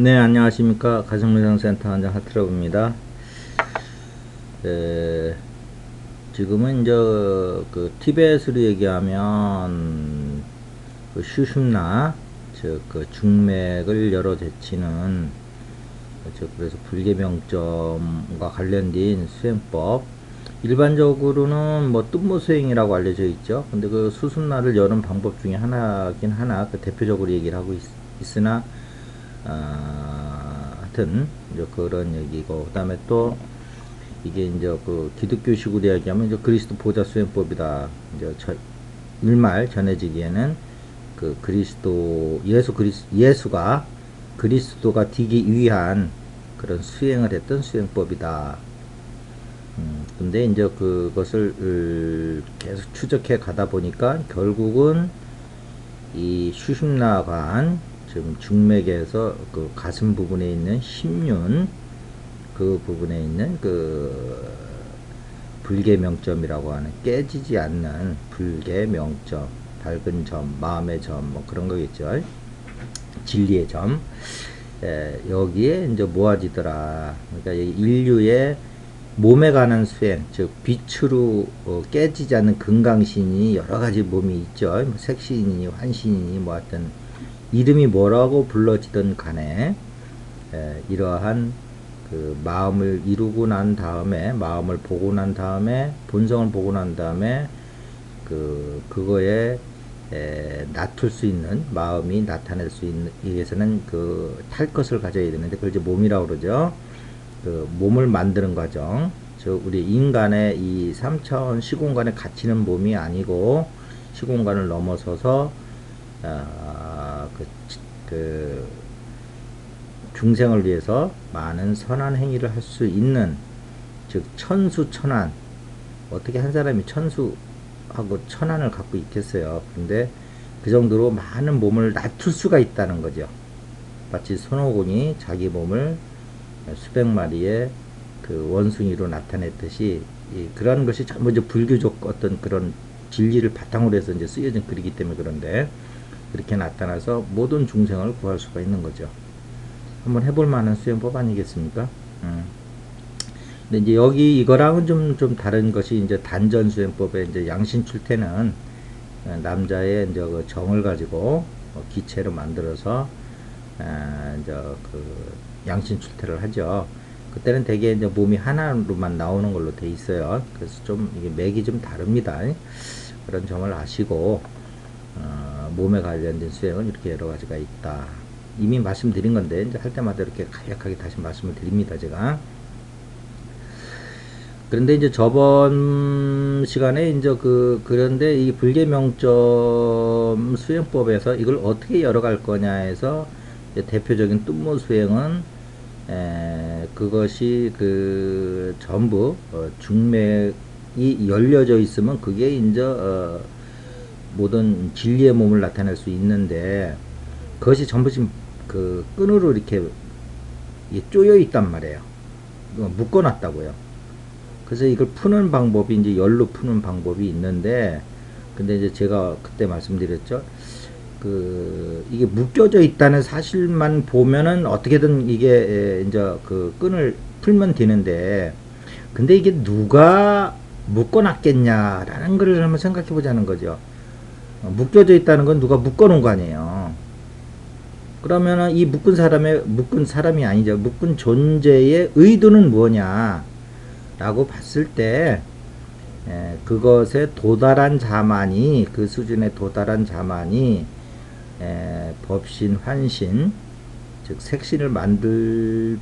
네, 안녕하십니까. 가정노장센터 원장 하트러브입니다. 에, 지금은 이제 그 티벳으로 얘기하면 그 슈숑나 즉 그 중맥을 열어 제치는 그래서 불계명점과 관련된 수행법, 일반적으로는 뭐 뜸모 수행이라고 알려져 있죠. 근데 그 수순날을 여는 방법 중에 하나긴 하나 그 대표적으로 얘기를 하고 있으나 하여튼 이제 그런 얘기고, 그다음에 또 이게 이제 그 기독교식으로 이야기하면 이제 그리스도 보좌 수행법이다. 이제 일말 전해지기에는 그 예수가 그리스도가 되기 위한 그런 수행을 했던 수행법이다. 근데 이제 그것을 계속 추적해 가다 보니까 결국은 이 수심나관, 지금 중맥에서 그 가슴 부분에 있는 심륜, 그 부분에 있는 그 불계명점이라고 하는 깨지지 않는 불계명점, 밝은 점, 마음의 점, 뭐 그런 거겠죠. 진리의 점. 여기에 이제 모아지더라. 그러니까 인류의 몸에 관한 수행, 즉 빛으로 깨지지 않는 금강신이 여러 가지 몸이 있죠. 뭐 색신이니 환신이니 뭐 하여튼 이름이 뭐라고 불러지던 간에 이러한 그 마음을 이루고 난 다음에, 마음을 보고 난 다음에, 본성을 보고 난 다음에 그거에 놔둘 수 있는, 마음이 나타낼 수 있는, 위해서는 그 탈 것을 가져야 되는데 그걸 이제 몸이라고 그러죠. 그 몸을 만드는 과정, 즉 우리 인간의 이 3차원 시공간에 갇히는 몸이 아니고 시공간을 넘어서서 그 중생을 위해서 많은 선한 행위를 할 수 있는, 즉 천수천안. 어떻게 한 사람이 천수하고 천안을 갖고 있겠어요. 근데 그 정도로 많은 몸을 놔둘 수가 있다는 거죠. 마치 손오공이 자기 몸을 수백 마리의 그 원숭이로 나타냈듯이, 그런 것이 전부 이제 불교적 어떤 그런 진리를 바탕으로 해서 이제 쓰여진 글이기 때문에 그런데, 그렇게 나타나서 모든 중생을 구할 수가 있는 거죠. 한번 해볼 만한 수행법 아니겠습니까? 근데 이제 여기 이거랑은 좀 다른 것이 이제 단전 수행법의 이제 양신 출태는 남자의 이제 그 정을 가지고 기체로 만들어서 이제 그 양신 출태를 하죠. 그때는 대개 이제 몸이 하나로만 나오는 걸로 돼 있어요. 그래서 좀 이게 맥이 좀 다릅니다. 그런 점을 아시고 몸에 관련된 수행은 이렇게 여러 가지가 있다. 이미 말씀드린 건데 이제 할 때마다 이렇게 간략하게 다시 말씀을 드립니다, 제가. 그런데 이제 저번 시간에 이제 그런데 이 불계명점 수행법에서 이걸 어떻게 열어갈 거냐 해서 대표적인 뜸모 수행은 그것이 그 전부 중맥이 열려져 있으면 그게 이제 모든 진리의 몸을 나타낼 수 있는데, 그것이 전부 지금 그 끈으로 이렇게 쪼여 있단 말이에요. 묶어놨다고요. 그래서 이걸 푸는 방법이 이제 열로 푸는 방법이 있는데, 근데 이제 제가 그때 말씀드렸죠. 이게 묶여져 있다는 사실만 보면은 어떻게든 이게 이제 그 끈을 풀면 되는데, 근데 이게 누가 묶어놨겠냐라는 걸 한번 생각해 보자는 거죠. 묶여져 있다는 건 누가 묶어놓은 거 아니에요. 그러면은 이 묶은 사람이 아니죠. 묶은 존재의 의도는 뭐냐 라고 봤을 때, 그것에 도달한 자만이, 그 수준에 도달한 자만이 법신, 환신, 즉 색신을 만들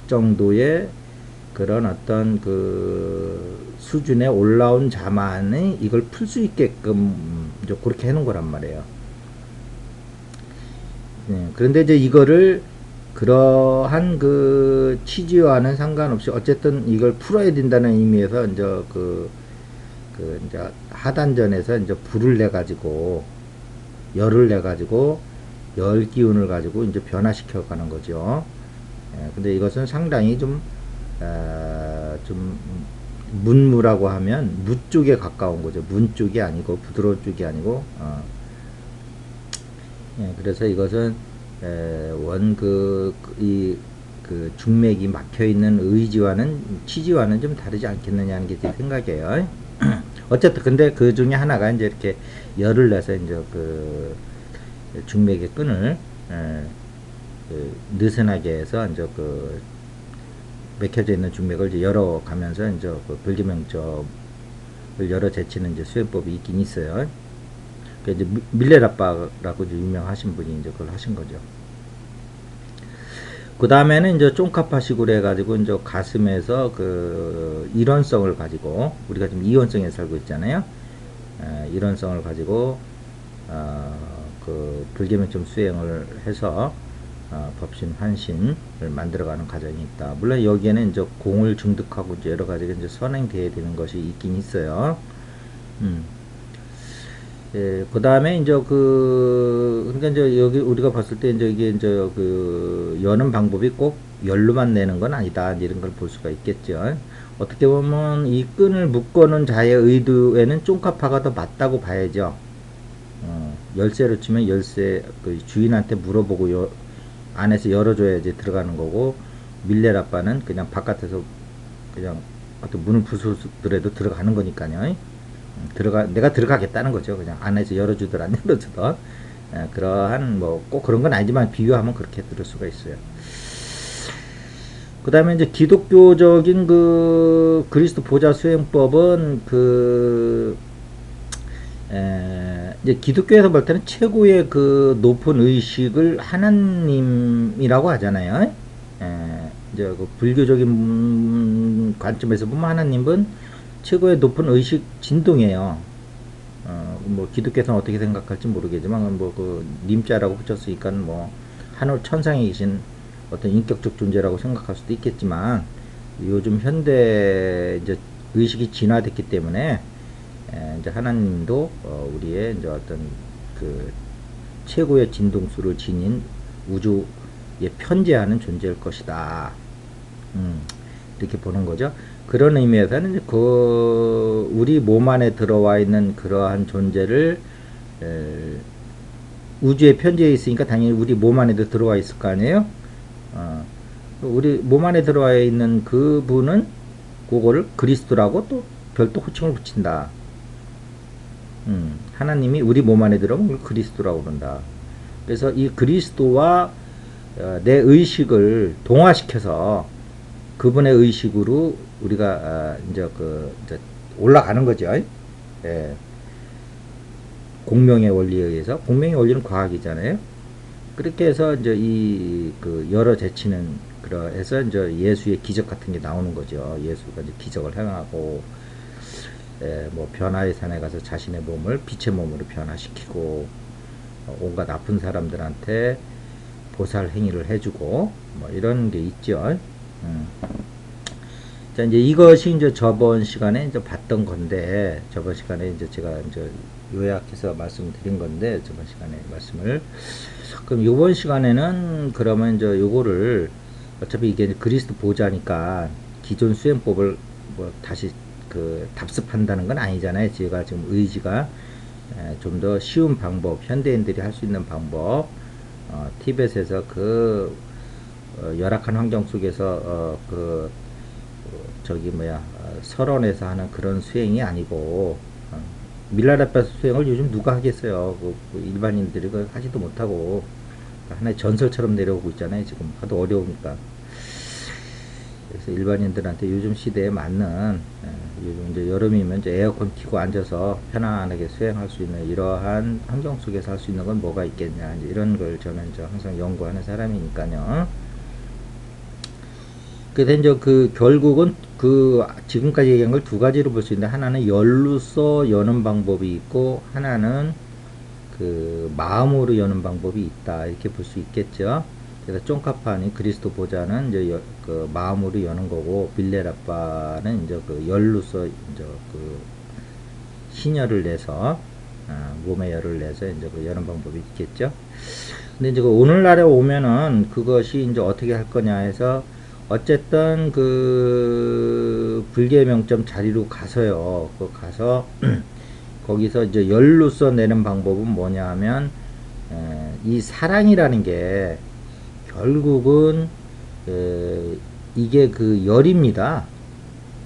정도의 그런 어떤 그 수준에 올라온 자만이 이걸 풀 수 있게끔 이제 그렇게 해놓은 거란 말이에요. 그런데 이제 이거를 그러한 그 취지와는 상관없이 어쨌든 이걸 풀어야 된다는 의미에서 이제 이제 하단전에서 이제 불을 내 가지고 열을 내 가지고 열 기운을 가지고 이제 변화시켜 가는 거죠. 근데 이것은 상당히 좀 문무라고 하면 무 쪽에 가까운 거죠. 문 쪽이 아니고 부드러운 쪽이 아니고 그래서 이것은 그 중맥이 막혀 있는 의지와는 취지와는 좀 다르지 않겠느냐는 게 제 생각이에요. 어쨌든 근데 그 중에 하나가 이제 이렇게 열을 내서 이제 그 중맥의 끈을 그 느슨하게 해서 이제 그 맥혀져 있는 중맥을 이제 열어가면서 이제 그 불기명점을 열어 제치는 이제 수행법이 있긴 있어요. 그 이제 밀레라빠라고 유명하신 분이 이제 그걸 하신 거죠. 그 다음에는 이제 쫑카파식으로 해가지고 이제 가슴에서 그 일원성을 가지고 우리가 지금 이원성에 살고 있잖아요. 일원성을 가지고 그 불계명점 수행을 해서 법신 환신을 만들어가는 과정이 있다. 물론 여기에는 이제 공을 중득하고 이제 여러 가지가 이제 선행되어야 되는 것이 있긴 있어요. 예, 그 다음에 이제 그러니까 이제 여기 우리가 봤을 때 이제 이게 이제 그 여는 방법이 꼭 열로만 내는 건 아니다. 이런 걸 볼 수가 있겠죠. 어떻게 보면 이 끈을 묶어놓은 자의 의도에는 쫑카파가 더 맞다고 봐야죠. 열쇠로 치면 열쇠 그 주인한테 물어보고 안에서 열어줘야지 들어가는 거고, 밀레라빠는 그냥 바깥에서 그냥 어떤 문을 부수더라도 들어가는 거니까요. 내가 들어가겠다는 거죠. 그냥 안에서 열어주든 안 열어주든. 그러한 뭐 꼭 그런 건 아니지만 비유하면 그렇게 들을 수가 있어요. 그 다음에 이제 기독교적인 그 그리스도 보좌 수행법은 이제 기독교에서 볼 때는 최고의 그 높은 의식을 하나님이라고 하잖아요. 이제 그 불교적인 관점에서 보면 하나님은 최고의 높은 의식 진동이에요. 뭐 기독교에서는 어떻게 생각할지 모르겠지만 뭐 그 님자라고 붙였으니까 뭐 하늘 천상에 계신 어떤 인격적 존재라고 생각할 수도 있겠지만, 요즘 현대 이제 의식이 진화됐기 때문에 이제 하나님도 우리의 이제 어떤 그 최고의 진동수를 지닌 우주에 편재하는 존재일 것이다. 이렇게 보는 거죠. 그런 의미에서는 이제 그 우리 몸 안에 들어와 있는 그러한 존재를 우주에 편재해 있으니까 당연히 우리 몸 안에도 들어와 있을 거 아니에요. 우리 몸 안에 들어와 있는 그 분은 그거를 그리스도라고 또 별도 호칭을 붙인다. 하나님이 우리 몸 안에 들어오면 그리스도라고 그런다. 그래서 이 그리스도와 내 의식을 동화시켜서 그분의 의식으로 우리가 이제 이제 올라가는 거죠. 예. 공명의 원리에 의해서. 공명의 원리는 과학이잖아요. 그렇게 해서 이제 그 열어 제치는 그래서 이제 예수의 기적 같은 게 나오는 거죠. 예수가 이제 기적을 행하고, 뭐 변화의 산에 가서 자신의 몸을 빛의 몸으로 변화시키고, 온갖 아픈 사람들한테 보살 행위를 해주고, 뭐 이런 게 있죠. 자, 이제 이것이 이제 저번 시간에 이제 봤던 건데, 저번 시간에 이제 제가 이제 요약해서 말씀드린 건데, 저번 시간에 말씀을. 그럼 요번 시간에는 그러면 이제 요거를 어차피 이게 그리스도 보좌니까 기존 수행법을 뭐 다시 그 답습한다는 건 아니잖아요. 제가 지금 의지가 좀 더 쉬운 방법, 현대인들이 할 수 있는 방법, 티벳에서 그 열악한 환경 속에서 설원에서 하는 그런 수행이 아니고, 밀라라파 수행을 요즘 누가 하겠어요. 일반인들이 하지도 못하고 하나의 전설처럼 내려오고 있잖아요. 지금 하도 어려우니까. 그래서 일반인들한테 요즘 시대에 맞는, 요즘 이제 여름이면 이제 에어컨 켜고 앉아서 편안하게 수행할 수 있는 이러한 환경 속에서 할 수 있는 건 뭐가 있겠냐, 이제 이런 걸 저는 이제 항상 연구하는 사람이니까요. 그래서 이제 결국은 지금까지 얘기한 걸 두 가지로 볼 수 있는데, 하나는 열로서 여는 방법이 있고, 하나는 마음으로 여는 방법이 있다. 이렇게 볼 수 있겠죠. 그래서 쫑카파니 그리스도 보좌는 이제 마음으로 여는 거고, 빌레라빠는 이제 열로서 이제 신열을 내서, 몸에 열을 내서 이제 여는 방법이 있겠죠. 근데 이제 오늘날에 오면은 그것이 이제 어떻게 할 거냐 해서, 어쨌든 불교의 명점 자리로 가서요. 가서 거기서 이제 열로서 내는 방법은 뭐냐 하면, 이 사랑이라는 게 결국은 이게 그 열입니다.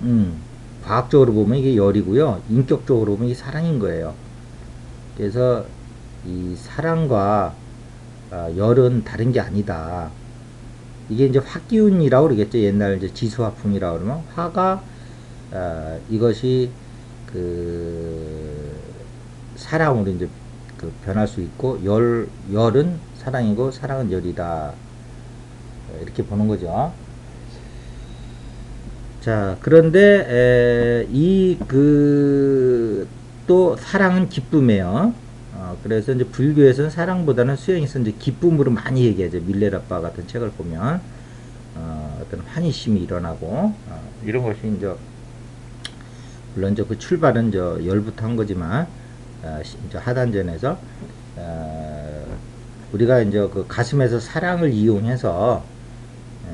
음, 과학적으로 보면 이게 열이고요. 인격적으로 보면 이게 사랑인 거예요. 그래서 이 사랑과 열은 다른 게 아니다. 이게 이제 화기운이라고 그러겠죠. 옛날 이제 지수화풍이라고 그러면 화가 이것이 그 사랑으로 이제 그 변할 수 있고 열은 사랑이고 사랑은 열이다. 이렇게 보는 거죠. 자, 그런데 이 그 또 사랑은 기쁨이에요. 그래서 이제 불교에서는 사랑보다는 수행에서 이제 기쁨으로 많이 얘기하죠. 밀레라빠 같은 책을 보면 어떤 환희심이 일어나고 이런 것이 이제 물론 이제 그 출발은 이제 열부터 한 거지만 이제 하단전에서 우리가 이제 그 가슴에서 사랑을 이용해서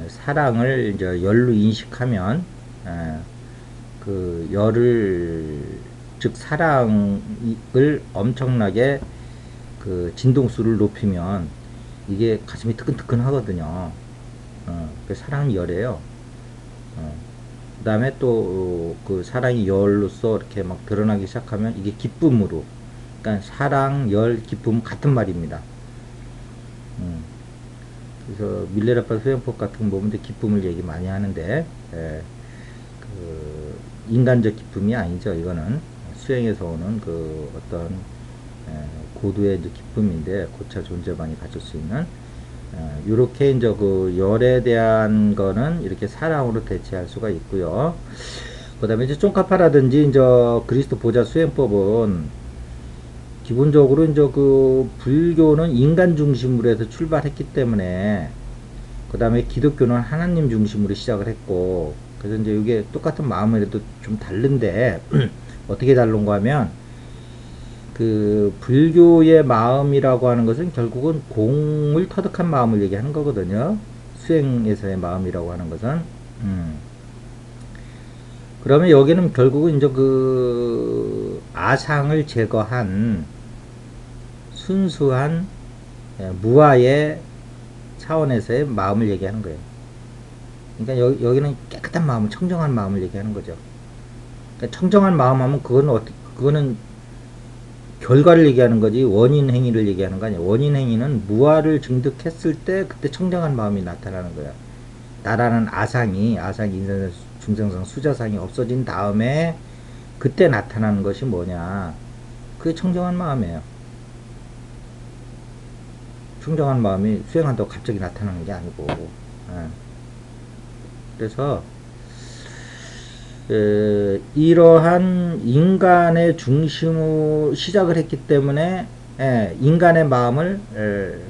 사랑을 이제 열로 인식하면 그 열을 즉 사랑을 엄청나게 그 진동수를 높이면 이게 가슴이 뜨끈뜨끈 하거든요. 그 사랑은 열이에요. 그 다음에 또 그 사랑이 열로서 이렇게 막 드러나기 시작하면 이게 기쁨으로, 그러니까 사랑, 열, 기쁨 같은 말입니다. 음, 그래서 밀레라파 수행법 같은 거 보면 기쁨을 얘기 많이 하는데 그 인간적 기쁨이 아니죠. 이거는 수행에서 오는 그 어떤 고도의 이제 기쁨인데 고차 존재만이 가질 수 있는 이렇게 이제 그 열에 대한 거는 이렇게 사랑으로 대체할 수가 있고요. 그 다음에 이제 쫑카파라든지 이제 그리스도 보좌 수행법은 기본적으로 이제 그 불교는 인간 중심으로 해서 출발했기 때문에 그 다음에 기독교는 하나님 중심으로 시작을 했고 그래서 이제 이게 똑같은 마음이라도 좀 다른데 어떻게 다른가 하면 그 불교의 마음이라고 하는 것은 결국은 공을 터득한 마음을 얘기하는 거거든요. 수행에서의 마음이라고 하는 것은 그러면 여기는 결국은 이제 그 아상을 제거한 순수한 무아의 차원에서의 마음을 얘기하는 거예요. 그러니까 여기는 깨끗한 마음을, 청정한 마음을 얘기하는 거죠. 그러니까 청정한 마음 하면 그거는 결과를 얘기하는 거지 원인 행위를 얘기하는 거 아니에요. 원인 행위는 무아를 증득했을 때 그때 청정한 마음이 나타나는 거야. 나라는 아상이 인생 중생상 수자상이 없어진 다음에 그때 나타나는 것이 뭐냐? 그게 청정한 마음이에요. 청정한 마음이 수행한다고 갑자기 나타나는 게 아니고. 그래서 이러한 인간의 중심으로 시작을 했기 때문에 인간의 마음을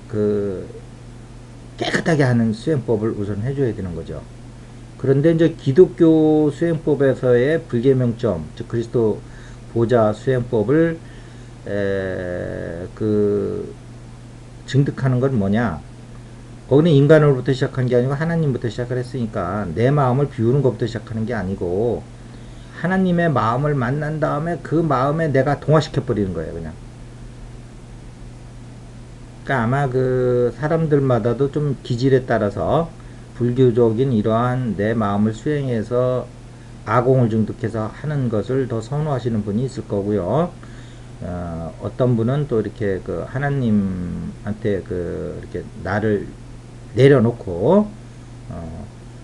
그 깨끗하게 하는 수행법을 우선 해줘야 되는 거죠. 그런데 이제 기독교 수행법에서의 불계명점, 즉 그리스도 보좌 수행법을 그 증득하는 건 뭐냐? 거기는 인간으로부터 시작한 게 아니고 하나님부터 시작을 했으니까 내 마음을 비우는 것부터 시작하는 게 아니고 하나님의 마음을 만난 다음에 그 마음에 내가 동화시켜 버리는 거예요, 그냥. 그러니까 아마 그 사람들마다도 좀 기질에 따라서 불교적인 이러한 내 마음을 수행해서 아공을 증득해서 하는 것을 더 선호하시는 분이 있을 거고요. 어떤 분은 또 이렇게 그 하나님한테 그 이렇게 나를 내려놓고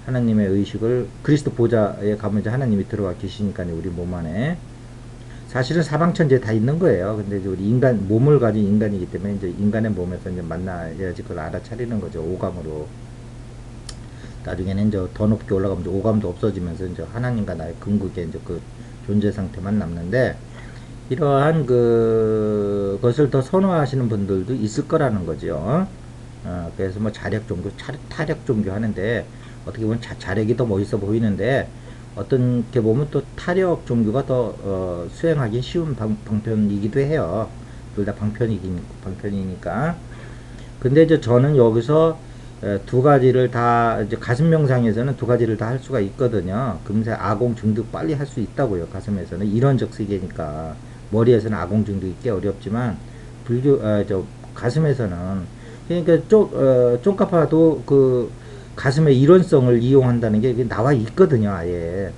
하나님의 의식을 그리스도 보좌에 가면 이제 하나님이 들어와 계시니까 우리 몸 안에 사실은 사방천지에 다 있는 거예요. 근데 이제 우리 인간 몸을 가진 인간이기 때문에 이제 인간의 몸에서 이제 만나야지 그걸 알아차리는 거죠. 오감으로. 나중에는 이제 더 높게 올라가면 이제 오감도 없어지면서 이제 하나님과 나의 근국의 이제 그 존재 상태만 남는데 이러한 그것을 더 선호하시는 분들도 있을 거라는 거죠. 그래서 뭐 자력 종교, 타력 종교 하는데 어떻게 보면 자력이 더 멋있어 보이는데 어떤 게 보면 또 타력 종교가 더 수행하기 쉬운 방편이기도 해요. 둘 다 방편이니까. 근데 이제 저는 여기서 두 가지를 다 이제 가슴 명상에서는 두 가지를 다 할 수가 있거든요. 금세 아공 증득 빨리 할 수 있다고요. 가슴에서는 이론적 세계니까 머리에서는 아공 증득이 꽤 어렵지만 불교 저 가슴에서는. 그러니까 쪽가파도 그 가슴의 일원성을 이용한다는 게 나와 있거든요, 아예.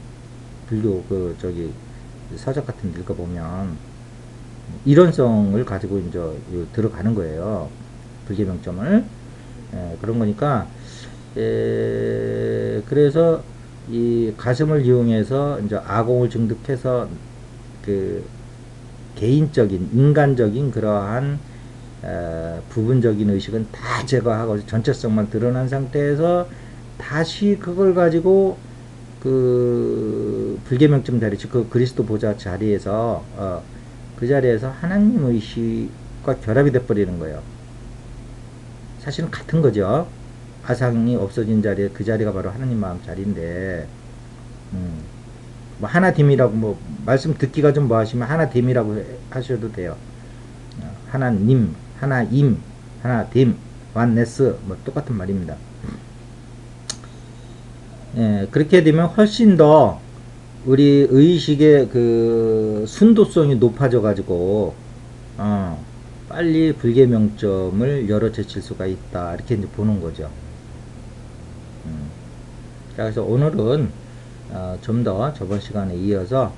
불교 그 저기 서적 같은 데 읽어보면 일원성을 가지고 이제 들어가는 거예요. 불계명점을. 그런 거니까 그래서 이 가슴을 이용해서 이제 아공을 증득해서 그 개인적인 인간적인 그러한 부분적인 의식은 다 제거하고 전체성만 드러난 상태에서 다시 그걸 가지고 그 불계명점 자리, 즉 그 그리스도 보좌 자리에서 그 자리에서 하나님 의식과 결합이 돼버리는 거예요. 사실은 같은 거죠. 아상이 없어진 자리에 그 자리가 바로 하나님 마음 자리인데, 뭐 하나됨이라고 뭐 말씀 듣기가 좀 뭐 하시면 하나됨이라고 하셔도 돼요. 하나님, 하나임, 하나됨, 완네스 뭐 똑같은 말입니다. 그렇게 되면 훨씬 더 우리 의식의 그 순도성이 높아져 가지고 빨리 불계명점을 열어제칠 수가 있다, 이렇게 이제 보는 거죠. 자, 그래서 오늘은 좀 더 저번 시간에 이어서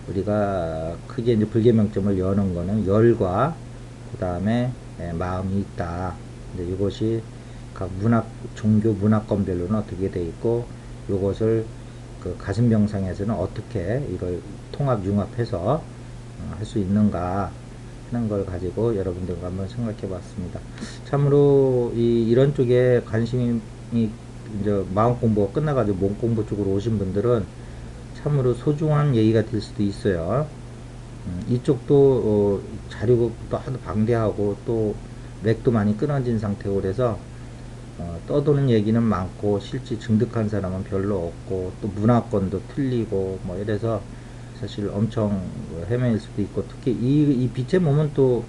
우리가 크게 이제 불계명점을 여는 거는 열과 그 다음에 마음이 있다. 근데 이것이 각 종교 문화권별로는 어떻게 돼 있고, 이것을 그 가슴병상에서는 어떻게 이걸 통합 융합해서 할 수 있는가 하는 걸 가지고 여러분들과 한번 생각해 봤습니다. 참으로 이런 쪽에 관심이 이제 마음 공부가 끝나가지고 몸 공부 쪽으로 오신 분들은 참으로 소중한 얘기가 될 수도 있어요. 이쪽도 자료도 하도 방대하고 또 맥도 많이 끊어진 상태고, 그래서 떠도는 얘기는 많고 실제 증득한 사람은 별로 없고 또 문화권도 틀리고 뭐 이래서 사실 엄청 헤매일 수도 있고, 특히 이 빛의 몸은 또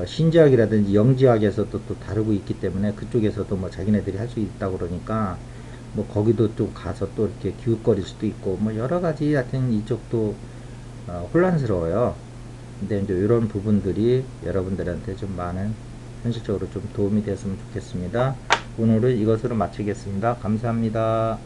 신지학이라든지 영지학에서도 또 다루고 있기 때문에 그쪽에서도 뭐 자기네들이 할 수 있다고 그러니까 뭐 거기도 좀 가서 또 이렇게 기웃거릴 수도 있고 뭐 여러 가지 하여튼 이쪽도 혼란스러워요. 근데 이제 이런 부분들이 여러분들한테 좀 많은 현실적으로 좀 도움이 됐으면 좋겠습니다. 오늘은 이것으로 마치겠습니다. 감사합니다.